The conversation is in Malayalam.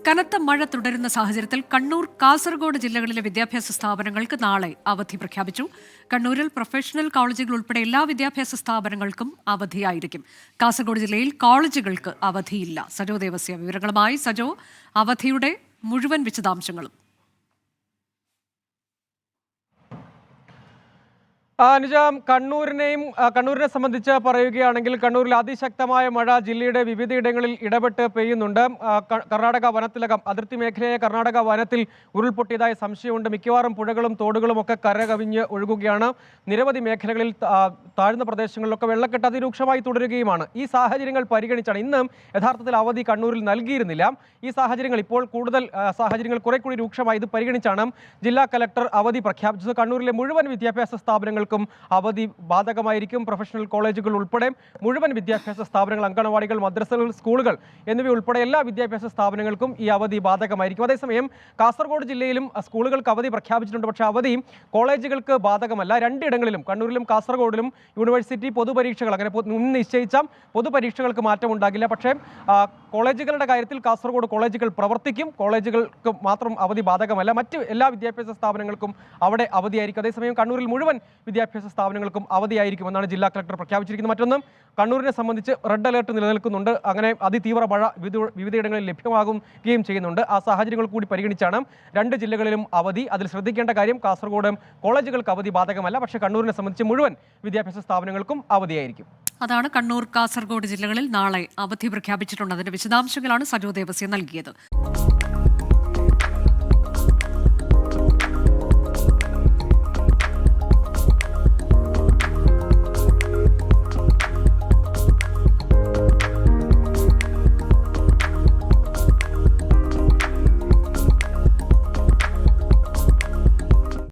കനത്ത മഴ തുടരുന്ന സാഹചര്യത്തിൽ കണ്ണൂർ, കാസർഗോഡ് ജില്ലകളിലെ വിദ്യാഭ്യാസ സ്ഥാപനങ്ങൾക്ക് നാളെ അവധി പ്രഖ്യാപിച്ചു. കണ്ണൂരിൽ പ്രൊഫഷണൽ കോളേജുകൾ ഉൾപ്പെടെ എല്ലാ വിദ്യാഭ്യാസ സ്ഥാപനങ്ങൾക്കും അവധിയായിരിക്കും. കാസർഗോഡ് ജില്ലയിൽ കോളേജുകൾക്ക് അവധിയില്ല. സജോ ദേവസ്യ വിവരങ്ങളുമായി. സജോ, അവധിയുടെ മുഴുവൻ വിശദാംശങ്ങളും. അനുജ, കണ്ണൂരിനെ സംബന്ധിച്ച് പറയുകയാണെങ്കിൽ കണ്ണൂരിൽ അതിശക്തമായ മഴ ജില്ലയുടെ വിവിധയിടങ്ങളിൽ ഇടപെട്ട് പെയ്യുന്നുണ്ട്. കർണാടക വനത്തിലകം അതിർത്തി മേഖലയായ കർണാടക വനത്തിൽ ഉരുൾപൊട്ടിയതായ സംശയമുണ്ട്. മിക്കവാറും പുഴകളും തോടുകളും ഒക്കെ കരകവിഞ്ഞ് ഒഴുകുകയാണ്. നിരവധി മേഖലകളിൽ താഴ്ന്ന പ്രദേശങ്ങളിലൊക്കെ വെള്ളക്കെട്ട് അതിരൂക്ഷമായി തുടരുകയുമാണ്. ഈ സാഹചര്യങ്ങൾ പരിഗണിച്ചാണ് ഇന്ന് യഥാർത്ഥത്തിൽ അവധി കണ്ണൂരിൽ നൽകിയിരുന്നില്ല. ഈ സാഹചര്യങ്ങൾ ഇപ്പോൾ കൂടുതൽ സാഹചര്യങ്ങൾ കുറെ കൂടി രൂക്ഷമായി. ഇത് പരിഗണിച്ചാണ് ജില്ലാ കലക്ടർ അവധി പ്രഖ്യാപിച്ചത്. കണ്ണൂരിലെ മുഴുവൻ വിദ്യാഭ്യാസ സ്ഥാപനങ്ങൾ അവധി ബാധകമായിരിക്കും. പ്രൊഫഷണൽ കോളേജുകൾ ഉൾപ്പെടെ മുഴുവൻ വിദ്യാഭ്യാസ സ്ഥാപനങ്ങൾ, അങ്കണവാടികൾ, മദ്രസകൾ, സ്കൂളുകൾ എന്നിവ ഉൾപ്പെടെ എല്ലാ വിദ്യാഭ്യാസ സ്ഥാപനങ്ങൾക്കും ഈ അവധി ബാധകമായിരിക്കും. അതേസമയം കാസർഗോഡ് ജില്ലയിലും സ്കൂളുകൾക്ക് അവധി പ്രഖ്യാപിച്ചിട്ടുണ്ട്. പക്ഷേ അവധി കോളേജുകൾക്ക് ബാധകമല്ല. രണ്ടിടങ്ങളിലും, കണ്ണൂരിലും കാസർഗോഡിലും യൂണിവേഴ്സിറ്റി പൊതുപരീക്ഷകൾ, അങ്ങനെ മുൻ നിശ്ചയിച്ച പൊതുപരീക്ഷകൾക്ക് മാറ്റമുണ്ടാകില്ല. പക്ഷേ കോളേജുകളുടെ കാര്യത്തിൽ കാസർഗോഡ് കോളേജുകൾ പ്രവർത്തിക്കും. കോളേജുകൾക്ക് മാത്രം അവധി ബാധകമല്ല. മറ്റ് എല്ലാ വിദ്യാഭ്യാസ സ്ഥാപനങ്ങൾക്കും അവിടെ അവധിയായിരിക്കും. അതേസമയം കണ്ണൂരിൽ മുഴുവൻ വിദ്യാഭ്യാസ സ്ഥാപനങ്ങൾക്കും അവധിയായിരിക്കുമെന്നാണ് ജില്ലാ കളക്ടർ പ്രഖ്യാപിച്ചിരിക്കുന്നത്. മറ്റൊന്ന്, കണ്ണൂരിനെ സംബന്ധിച്ച് റെഡ് അലേർട്ട് നിലനിൽക്കുന്നുണ്ട്. അങ്ങനെ അതിതീവ്ര മഴ വിവിധയിടങ്ങളിൽ ലഭ്യമാകുകയും ചെയ്യുന്നുണ്ട്. ആ സാഹചര്യങ്ങൾ കൂടി പരിഗണിച്ചാണ് രണ്ട് ജില്ലകളിലും അവധി. അതിൽ ശ്രദ്ധിക്കേണ്ട കാര്യം, കാസർഗോഡ് കോളേജുകൾക്ക് അവധി ബാധകമല്ല. പക്ഷേ കണ്ണൂരിനെ സംബന്ധിച്ച് മുഴുവൻ വിദ്യാഭ്യാസ സ്ഥാപനങ്ങൾക്കും അവധിയായിരിക്കും. അതാണ് കണ്ണൂർ, കാസർഗോഡ് ജില്ലകളിൽ നാളെ അവധി പ്രഖ്യാപിച്ചിട്ടുണ്ട്. അതിന്റെ വിശദാംശങ്ങളാണ് സജോ ദേവസ്യ നൽകിയത്.